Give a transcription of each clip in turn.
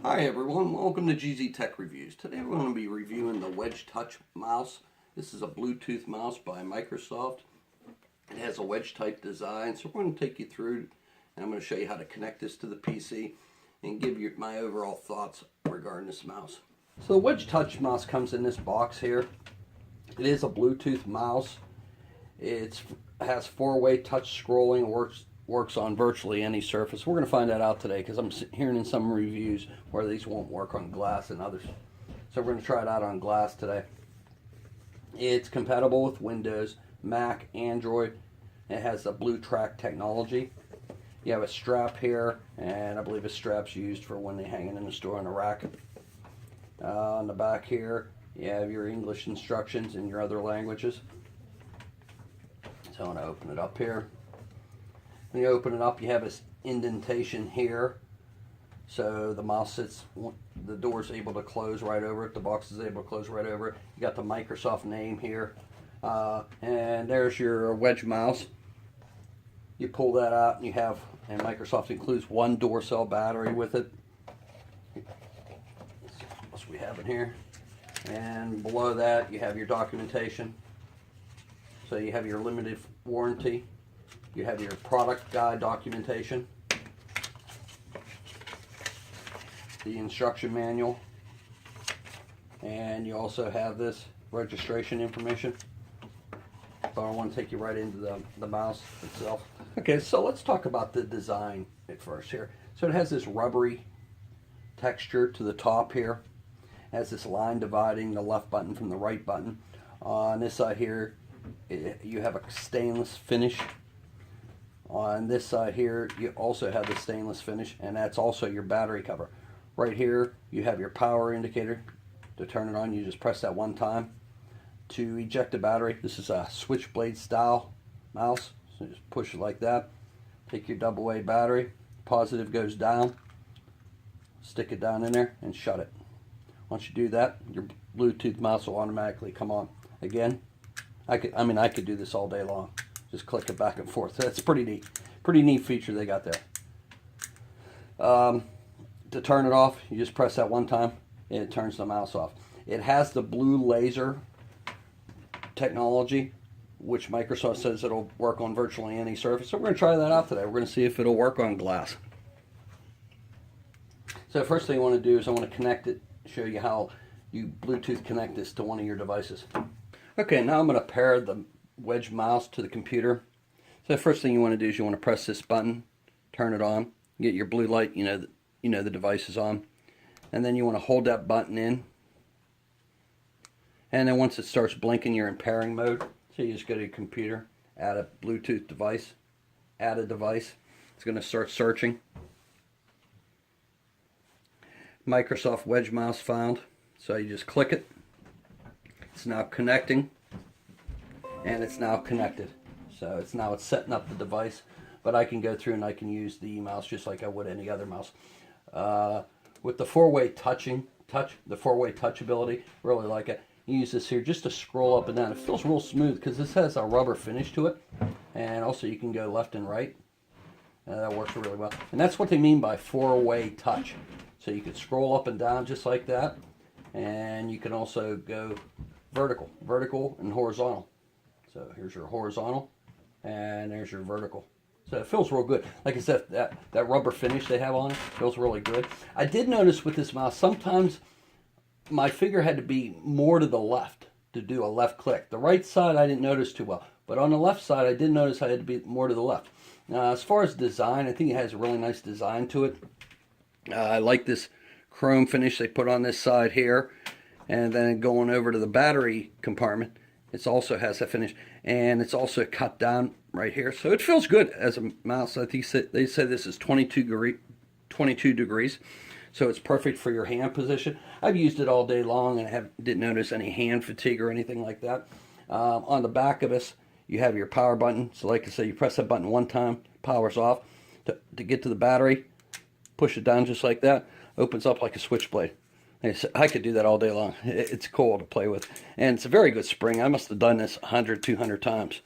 Hi everyone, welcome to GZ Tech Reviews. Today we're going to be reviewing the Wedge Touch mouse. This is a Bluetooth mouse by Microsoft. It has a wedge type design, so we're going to take you through and I'm going to show you how to connect this to the PC and give you my overall thoughts regarding this mouse. So the Wedge Touch mouse comes in this box here. It is a Bluetooth mouse. It has four-way touch scrolling, works on virtually any surface. We're going to find that out today because I'm hearing in some reviews where these won't work on glass and others. So we're going to try it out on glass today. It's compatible with Windows, Mac, Android. It has the Blue Track technology. You have a strap here, and I believe a strap's used for when they hang it in the store on a rack. On the back here, you have your English instructions in your other languages. So I'm going to open it up here. When you open it up, you have this indentation here. So the mouse sits, the door's able to close right over it. The box is able to close right over it. You got the Microsoft name here. And there's your Wedge mouse. You pull that out and you have, and Microsoft includes one door cell battery with it. What we have in here. And below that, you have your documentation. So you have your limited warranty. You have your product guide documentation, the instruction manual, and you also have this registration information. So I want to take you right into the mouse itself. Okay, so let's talk about the design at first here. So it has this rubbery texture to the top here. It has this line dividing the left button from the right button. On this side here, you have a stainless finish. On this side here, you also have the stainless finish, and that's also your battery cover. Right here, you have your power indicator. To turn it on, you just press that one time. To eject the battery, this is a switchblade style mouse, so just push it like that. Take your AA battery, positive goes down, stick it down in there, and shut it. Once you do that, your Bluetooth mouse will automatically come on. Again, I could do this all day long. Just click it back and forth. That's pretty neat. Pretty neat feature they got there. To turn it off, you just press that one time and it turns the mouse off. It has the blue laser technology, which Microsoft says it'll work on virtually any surface. So we're going to try that out today. We're going to see if it'll work on glass. So the first thing I want to do is I want to connect it, show you how you Bluetooth connect this to one of your devices. Okay, now I'm going to pair the Wedge mouse to the computer. So the first thing you want to do is you want to press this button, turn it on, get your blue light, you know the device is on, and then you want to hold that button in, and then once it starts blinking, you're in pairing mode. So you just go to your computer, add a Bluetooth device, add a device. It's going to start searching. Microsoft Wedge mouse found. So you just click it. It's now connecting. And it's now connected. So it's setting up the device, but I can go through and I can use the mouse just like I would any other mouse. With the four-way the four-way touch ability, really like it. You use this here just to scroll up and down. It feels real smooth because this has a rubber finish to it, and also you can go left and right. That works really well, and that's what they mean by four-way touch. So you can scroll up and down just like that, and you can also go vertical and horizontal. So here's your horizontal, and there's your vertical. So it feels real good. Like I said, that rubber finish they have on it feels really good. I did notice with this mouse, sometimes my finger had to be more to the left to do a left click. The right side I didn't notice too well, but on the left side I did notice I had to be more to the left. Now, as far as design, I think it has a really nice design to it. I like this chrome finish they put on this side here, and then going over to the battery compartment, it also has a finish, and it's also cut down right here. So it feels good as a mouse. I think they say this is 22 degrees. So it's perfect for your hand position. I've used it all day long and I didn't notice any hand fatigue or anything like that. On the back of this, you have your power button. So like I said, you press that button one time, power's off. To get to the battery, push it down just like that, opens up like a switchblade. I could do that all day long. It's cool to play with. And it's a very good spring. I must have done this 100, 200 times.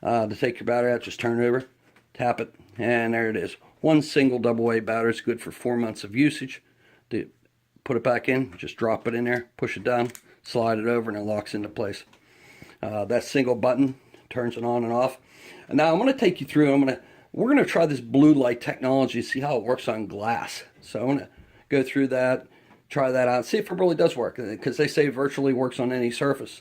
To take your battery out, just turn it over, tap it, and there it is. One single AA battery is good for 4 months of usage. To put it back in, just drop it in there, push it down, slide it over, and it locks into place. That single button turns it on and off. And now I'm going to take you through, we're going to try this blue light technology, see how it works on glass. So I'm going to go through that, try that out, see if it really does work, because they say it virtually works on any surface.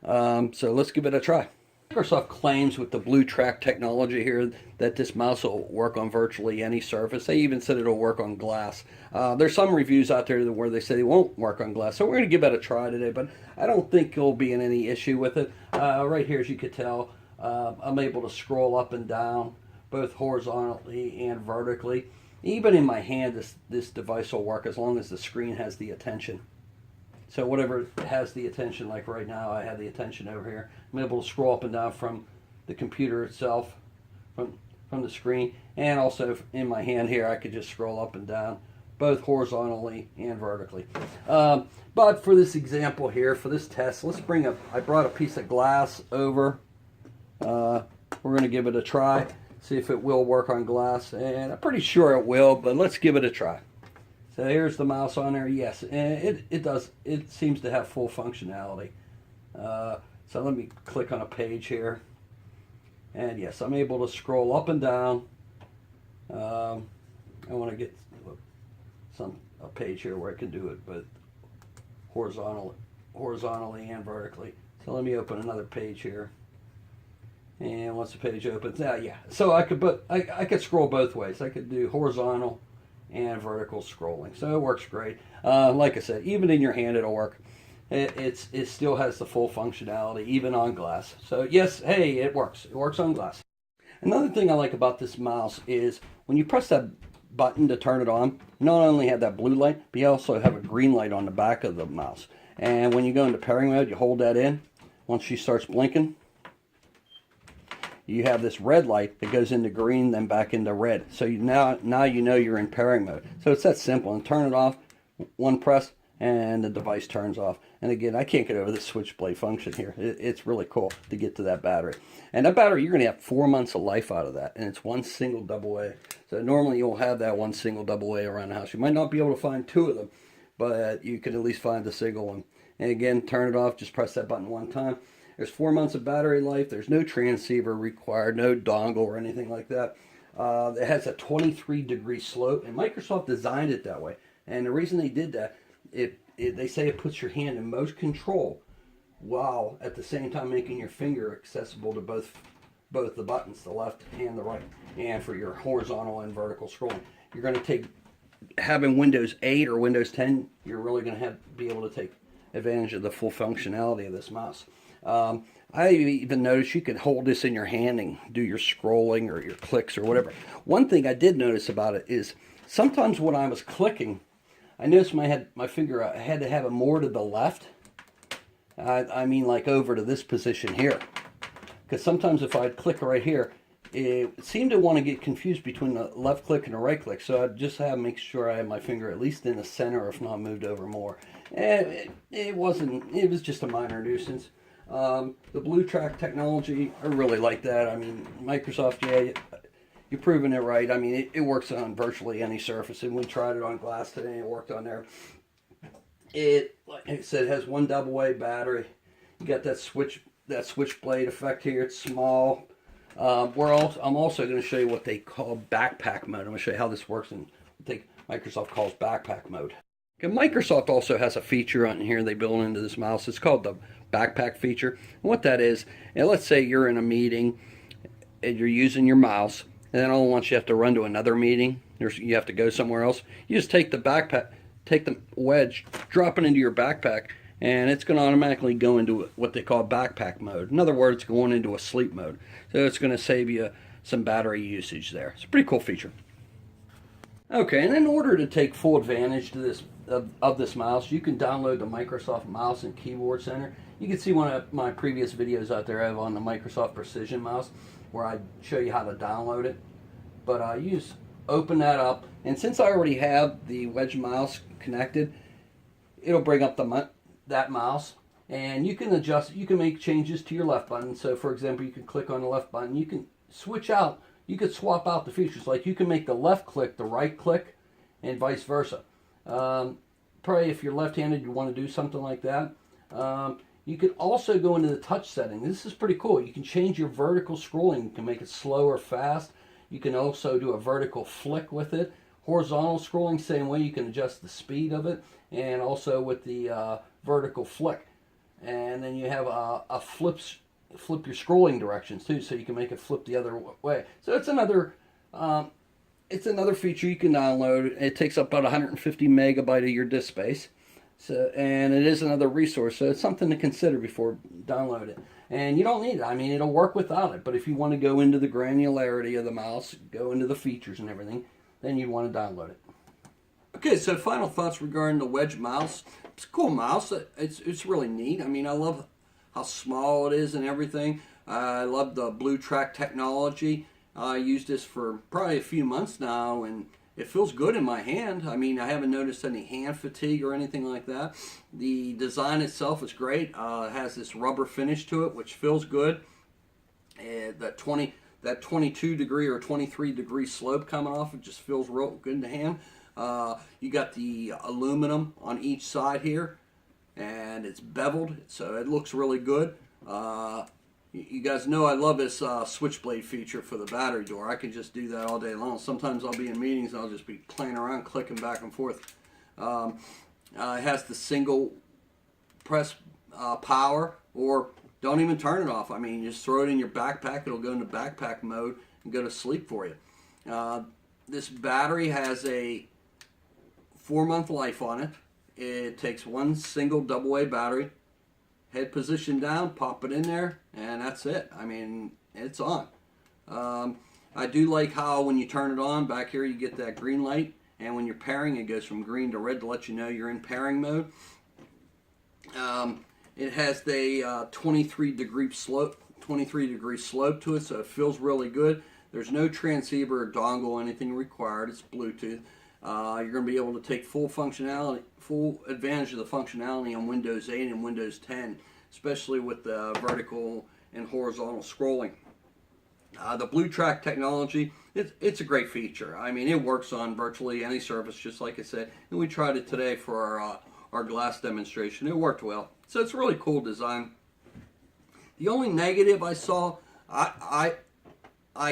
So let's give it a try. Microsoft claims with the Blue Track technology here that this mouse will work on virtually any surface. They even said it'll work on glass. There's some reviews out there where they say they won't work on glass, so we're going to give it a try today, but I don't think there'll be any issue with it. Right here, as you can tell, I'm able to scroll up and down, both horizontally and vertically. Even in my hand, this device will work as long as the screen has the attention. So whatever has the attention, like right now I have the attention over here, I'm able to scroll up and down from the computer itself, from the screen, and also in my hand here I could just scroll up and down, both horizontally and vertically. But for this example here, for this test, I brought a piece of glass over. We're going to give it a try, see if it will work on glass, and I'm pretty sure it will, but let's give it a try. So here's the mouse on there. Yes, and it does. It seems to have full functionality. So let me click on a page here. And yes, I'm able to scroll up and down. I want to get a page here where I can do it both horizontally and vertically. So let me open another page here. And once the page opens, yeah. So I could scroll both ways. I could do horizontal and vertical scrolling, so it works great. Like I said, even in your hand it'll work. It still has the full functionality, even on glass. So yes, hey, it works. It works on glass. Another thing I like about this mouse is when you press that button to turn it on, you not only have that blue light, but you also have a green light on the back of the mouse. And when you go into pairing mode, you hold that in. Once she starts blinking, you have this red light that goes into green, then back into red. So now you know you're in pairing mode. So it's that simple. And turn it off, one press, and the device turns off. And again, I can't get over the switchblade function here. It's really cool to get to that battery. And that battery, you're going to have 4 months of life out of that. And it's one single AA. So normally you'll have that one single AA around the house. You might not be able to find 2 of them, but you could at least find the single one. And again, turn it off, just press that button one time. There's 4 months of battery life. There's no transceiver required, no dongle or anything like that. It has a 23-degree slope, and Microsoft designed it that way. And the reason they did that, they say it puts your hand in most control, while at the same time making your finger accessible to both the buttons, the left and the right, and for your horizontal and vertical scrolling. You're going to having Windows 8 or Windows 10, you're really going to be able to take advantage of the full functionality of this mouse. I even noticed you could hold this in your hand and do your scrolling or your clicks or whatever. One thing I did notice about it is sometimes when I was clicking, I noticed my finger, I had to have it more to the left. I mean like over to this position here. Because sometimes if I'd click right here, it seemed to want to get confused between the left click and the right click. So I'd just have to make sure I had my finger at least in the center, if not moved over more. And it was just a minor nuisance. The Blue Track technology, I really like that. I mean, Microsoft, yeah, you're proving it right. I mean, it works on virtually any surface, and we tried it on glass today, and it worked on there. Like I said, it has one AA battery. You got that switchblade effect here. It's small. I'm also going to show you what they call backpack mode. I'm going to show you how this works in what Microsoft calls backpack mode. And Microsoft also has a feature on here they built into this mouse. It's called the backpack feature. And what that is, and let's say you're in a meeting and you're using your mouse, and then all at once you have to run to another meeting, you have to go somewhere else. You just take the backpack, take the wedge, drop it into your backpack, and it's going to automatically go into what they call backpack mode. In other words, going into a sleep mode. So it's going to save you some battery usage there. It's a pretty cool feature. Okay, and in order to take full advantage of this mouse, you can download the Microsoft Mouse and Keyboard Center. You can see one of my previous videos out there I have on the Microsoft Precision Mouse where I show you how to download it. But you just open that up, and since I already have the Wedge mouse connected, it'll bring up that mouse, and you can adjust, you can make changes to your left button. So for example, you can click on the left button, you can you could swap out the features, like you can make the left click the right click and vice versa. probably if you're left-handed, you want to do something like that. You can also go into the touch setting. This is pretty cool. You can change your vertical scrolling. You can make it slow or fast. You can also do a vertical flick with it. Horizontal scrolling, same way. You can adjust the speed of it, and also with the vertical flick. And then you have a flip your scrolling directions too, so you can make it flip the other way. So it's another feature you can download. It takes up about 150 megabyte of your disk space. So, and it is another resource, so it's something to consider before download it. And you don't need it. I mean, it'll work without it. But if you want to go into the granularity of the mouse, go into the features and everything, then you'd want to download it. Okay, so final thoughts regarding the Wedge mouse. It's a cool mouse. It's really neat. I mean, I love how small it is and everything. I love the blue track technology. I used this for probably a few months now, and it feels good in my hand. I mean, I haven't noticed any hand fatigue or anything like that. The design itself is great. It has this rubber finish to it, which feels good. That 22 degree or 23 degree slope coming off, it just feels real good in the hand. You got the aluminum on each side here, and it's beveled, so it looks really good. You guys know I love this switchblade feature for the battery door. I can just do that all day long. Sometimes I'll be in meetings and I'll just be playing around, clicking back and forth. It has the single press power, or don't even turn it off. I mean, you just throw it in your backpack. It'll go into backpack mode and go to sleep for you. This battery has a 4-month life on it. It takes one single AA battery. Head position down, pop it in there, and that's it. I mean, it's on. I do like how when you turn it on, back here you get that green light, and when you're pairing, it goes from green to red to let you know you're in pairing mode. It has the 23 degree slope to it, so it feels really good. There's no transceiver or dongle or anything required. It's Bluetooth. You're going to be able to take full advantage of the functionality on Windows 8 and Windows 10, especially with the vertical and horizontal scrolling. The Blue Track technology, it's a great feature. I mean, it works on virtually any surface, just like I said, and we tried it today for our glass demonstration. It worked well. So it's a really cool design. The only negative I saw, I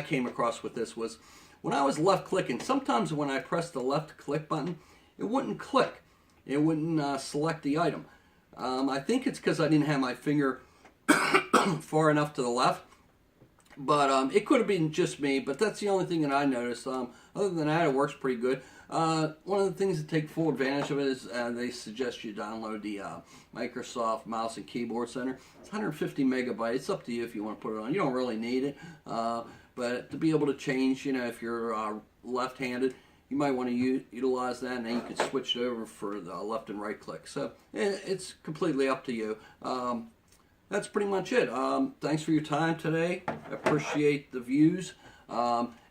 came across with this was when I was left clicking, sometimes when I pressed the left click button, it wouldn't click. It wouldn't select the item. I think it's because I didn't have my finger far enough to the left. But it could have been just me, but that's the only thing that I noticed. Other than that, it works pretty good. One of the things to take full advantage of it is they suggest you download the Microsoft Mouse and Keyboard Center. It's 150 megabytes. It's up to you if you want to put it on. You don't really need it. But to be able to change, you know, if you're left-handed, you might want to utilize that, and then you can switch it over for the left and right click. So it's completely up to you. That's pretty much it. Thanks for your time today. I appreciate the views.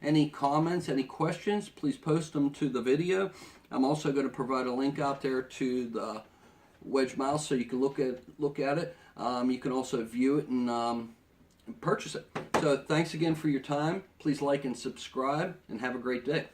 Any comments, any questions, please post them to the video. I'm also going to provide a link out there to the Wedge mouse so you can look at it. You can also view it and purchase it. So thanks again for your time. Please like and subscribe, and have a great day.